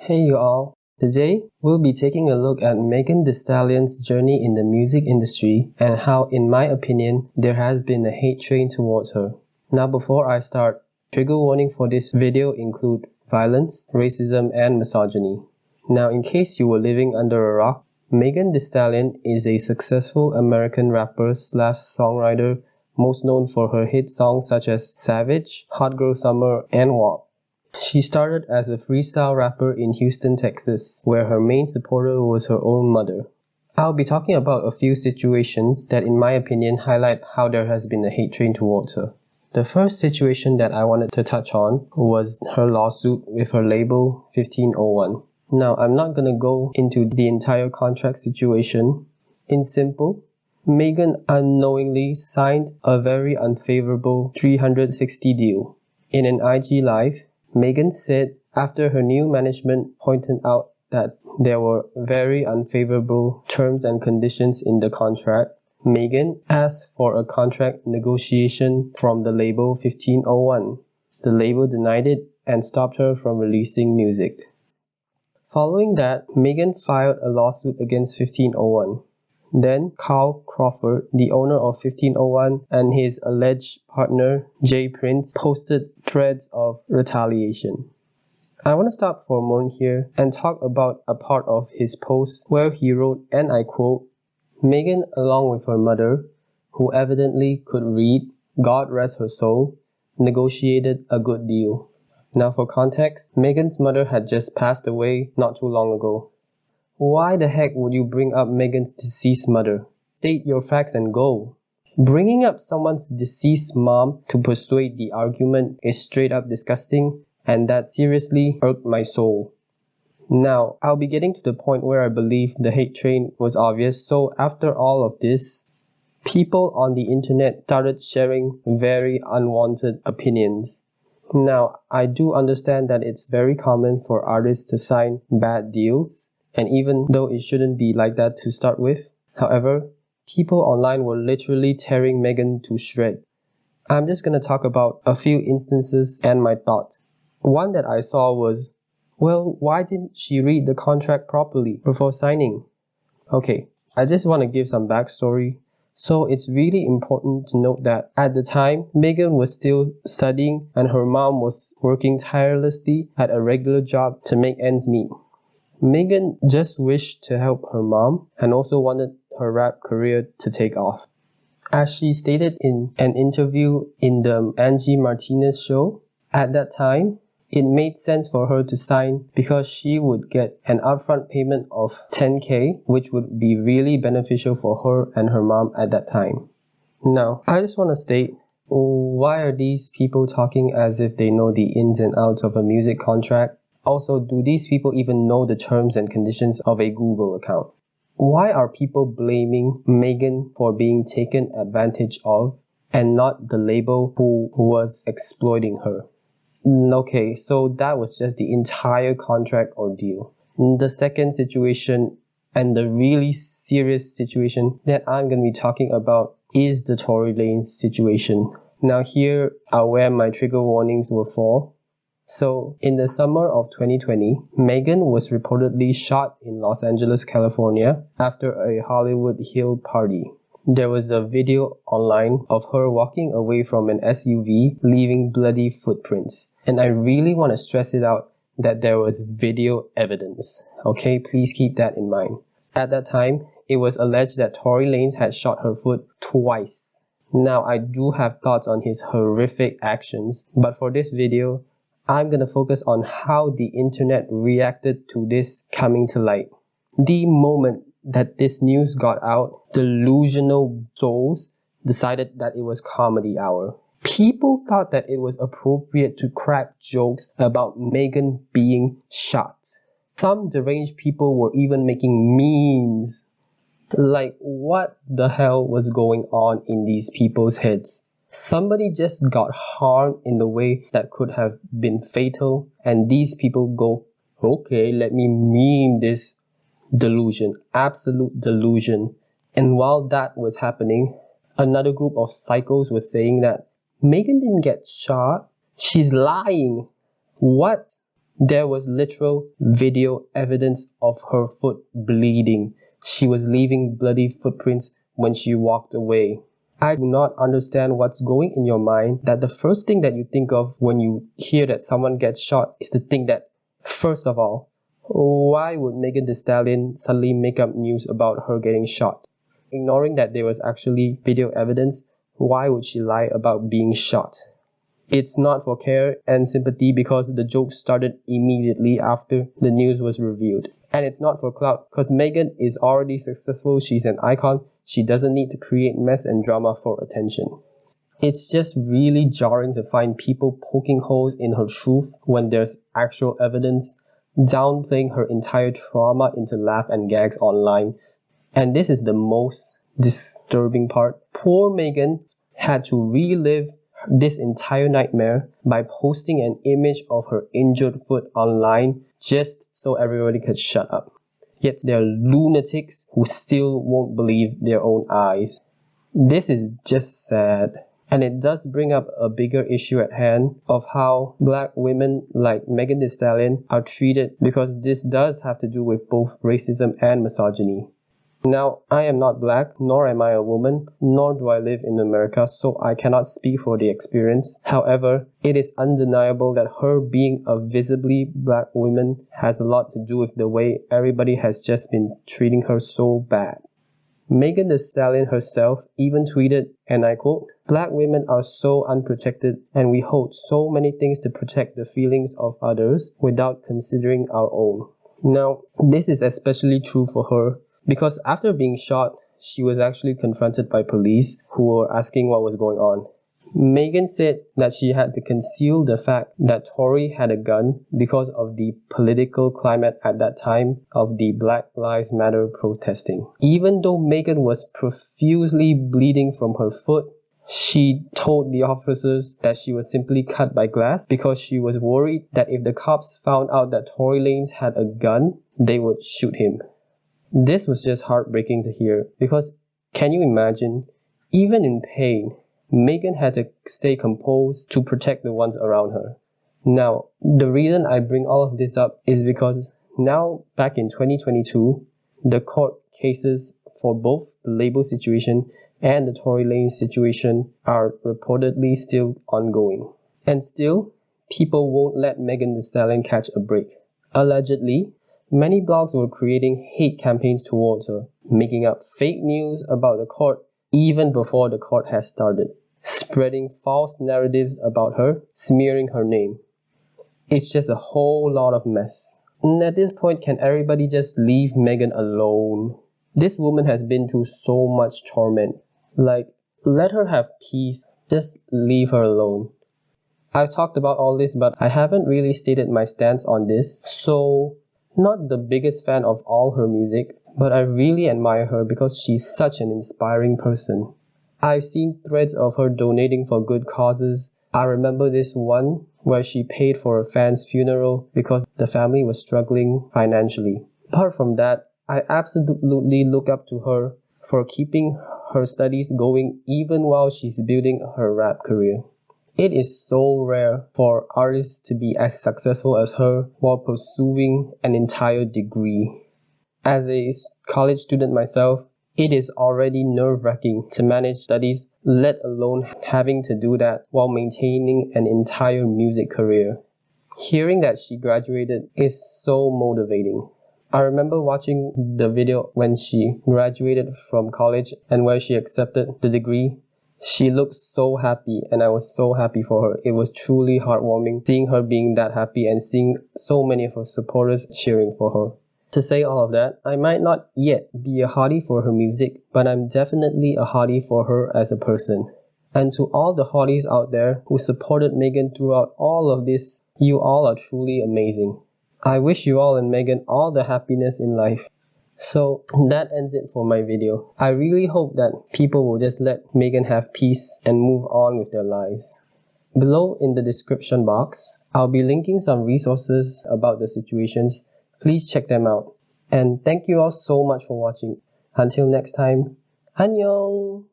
Hey you all! Today, we'll be taking a look at Megan Thee Stallion's journey in the music industry and how, in my opinion, there has been a hate train towards her. Now before I start, trigger warning for this video include violence, racism, and misogyny. Now in case you were living under a rock, Megan Thee Stallion is a successful American rapper slash songwriter most known for her hit songs such as Savage, Hot Girl Summer, and WAP. She started as a freestyle rapper in Houston, Texas, where her main supporter was her own mother. I'll be talking about a few situations that in my opinion highlight how there has been a hate train towards her. The first situation that I wanted to touch on was her lawsuit with her label 1501. Now I'm not gonna go into the entire contract situation. In simple, Megan unknowingly signed a very unfavorable 360 deal. In an IG live, Megan said after her new management pointed out that there were very unfavorable terms and conditions in the contract, Megan asked for a contract negotiation from the label 1501. The label denied it and stopped her from releasing music. Following that, Megan filed a lawsuit against 1501. Then Carl Crawford, the owner of 1501, and his alleged partner Jay Prince posted threads of retaliation. I want to stop for a moment here and talk about a part of his post where he wrote, and I quote, "Megan, along with her mother, who evidently could read, God rest her soul, negotiated a good deal." Now for context, Megan's mother had just passed away not too long ago. Why the heck would you bring up Megan's deceased mother? State your facts and go. Bringing up someone's deceased mom to persuade the argument is straight up disgusting, and that seriously irked my soul. Now, I'll be getting to the point where I believe the hate train was obvious, so after all of this, people on the internet started sharing very unwanted opinions. Now, I do understand that it's very common for artists to sign bad deals, and even though it shouldn't be like that to start with. However, people online were literally tearing Megan to shreds. I'm just gonna talk about a few instances and my thoughts. One that I saw was, well, why didn't she read the contract properly before signing? Okay, I just want to give some backstory. So it's really important to note that at the time, Megan was still studying and her mom was working tirelessly at a regular job to make ends meet. Megan just wished to help her mom and also wanted her rap career to take off. As she stated in an interview in the Angie Martinez show, at that time, it made sense for her to sign because she would get an upfront payment of $10,000, which would be really beneficial for her and her mom at that time. Now, I just want to state, why are these people talking as if they know the ins and outs of a music contract? Also, do these people even know the terms and conditions of a Google account? Why are people blaming Megan for being taken advantage of and not the label who was exploiting her? Okay, so that was just the entire contract ordeal. The second situation and the really serious situation that I'm going to be talking about is the Tory Lanez situation. Now here are where my trigger warnings were for. So, in the summer of 2020, Megan was reportedly shot in Los Angeles, California after a Hollywood Hill party. There was a video online of her walking away from an SUV, leaving bloody footprints. And I really want to stress it out that there was video evidence. Okay, please keep that in mind. At that time, it was alleged that Tory Lanez had shot her foot twice. Now, I do have thoughts on his horrific actions, but for this video, I'm going to focus on how the internet reacted to this coming to light. The moment that this news got out, delusional souls decided that it was comedy hour. People thought that it was appropriate to crack jokes about Megan being shot. Some deranged people were even making memes. Like, what the hell was going on in these people's heads? Somebody just got harmed in the way that could have been fatal, and these people go, okay, let me meme this delusion, absolute delusion. And while that was happening, another group of psychos was saying that Megan didn't get shot, she's lying. What? There was literal video evidence of her foot bleeding. She was leaving bloody footprints when she walked away. I do not understand what's going in your mind that the first thing that you think of when you hear that someone gets shot is to think that, first of all, why would Megan Thee Stallion suddenly make up news about her getting shot? Ignoring that there was actually video evidence, why would she lie about being shot? It's not for care and sympathy because the joke started immediately after the news was revealed. And it's not for clout because Megan is already successful, she's an icon, she doesn't need to create mess and drama for attention. It's just really jarring to find people poking holes in her truth when there's actual evidence, downplaying her entire trauma into laugh and gags online. And this is the most disturbing part. Poor Megan had to relive this entire nightmare by posting an image of her injured foot online just so everybody could shut up. Yet there are lunatics who still won't believe their own eyes. This is just sad. And it does bring up a bigger issue at hand of how black women like Megan Thee Stallion are treated, because this does have to do with both racism and misogyny. Now, I am not black, nor am I a woman, nor do I live in America, so I cannot speak for the experience. However, it is undeniable that her being a visibly black woman has a lot to do with the way everybody has just been treating her so bad. Megan Thee Stallion herself even tweeted, and I quote, "Black women are so unprotected and we hold so many things to protect the feelings of others without considering our own." Now, this is especially true for her because after being shot, she was actually confronted by police who were asking what was going on. Megan said that she had to conceal the fact that Tory had a gun because of the political climate at that time of the Black Lives Matter protesting. Even though Megan was profusely bleeding from her foot, she told the officers that she was simply cut by glass because she was worried that if the cops found out that Tory Lanez had a gun, they would shoot him. This was just heartbreaking to hear because can you imagine, even in pain, Megan had to stay composed to protect the ones around her. Now, the reason I bring all of this up is because now, back in 2022, the court cases for both the label situation and the Tory Lanez situation are reportedly still ongoing. And still, people won't let Megan Thee Stallion catch a break. Allegedly, many blogs were creating hate campaigns towards her, making up fake news about the court even before the court has started, spreading false narratives about her, smearing her name. It's just a whole lot of mess. And at this point, can everybody just leave Megan alone? This woman has been through so much torment. Like, let her have peace. Just leave her alone. I've talked about all this, but I haven't really stated my stance on this. So, not the biggest fan of all her music, but I really admire her because she's such an inspiring person. I've seen threads of her donating for good causes. I remember this one where she paid for a fan's funeral because the family was struggling financially. Apart from that, I absolutely look up to her for keeping her studies going even while she's building her rap career. It is so rare for artists to be as successful as her while pursuing an entire degree. As a college student myself, it is already nerve-wracking to manage studies, let alone having to do that while maintaining an entire music career. Hearing that she graduated is so motivating. I remember watching the video when she graduated from college and where she accepted the degree. She looked so happy and I was so happy for her. It was truly heartwarming seeing her being that happy and seeing so many of her supporters cheering for her. To say all of that, I might not yet be a hottie for her music, but I'm definitely a hottie for her as a person. And to all the hotties out there who supported Megan throughout all of this, you all are truly amazing. I wish you all and Megan all the happiness in life. So that ends it for my video. I really hope that people will just let Megan have peace and move on with their lives. Below in the description box, I'll be linking some resources about the situations. Please check them out. And thank you all so much for watching. Until next time, annyeong!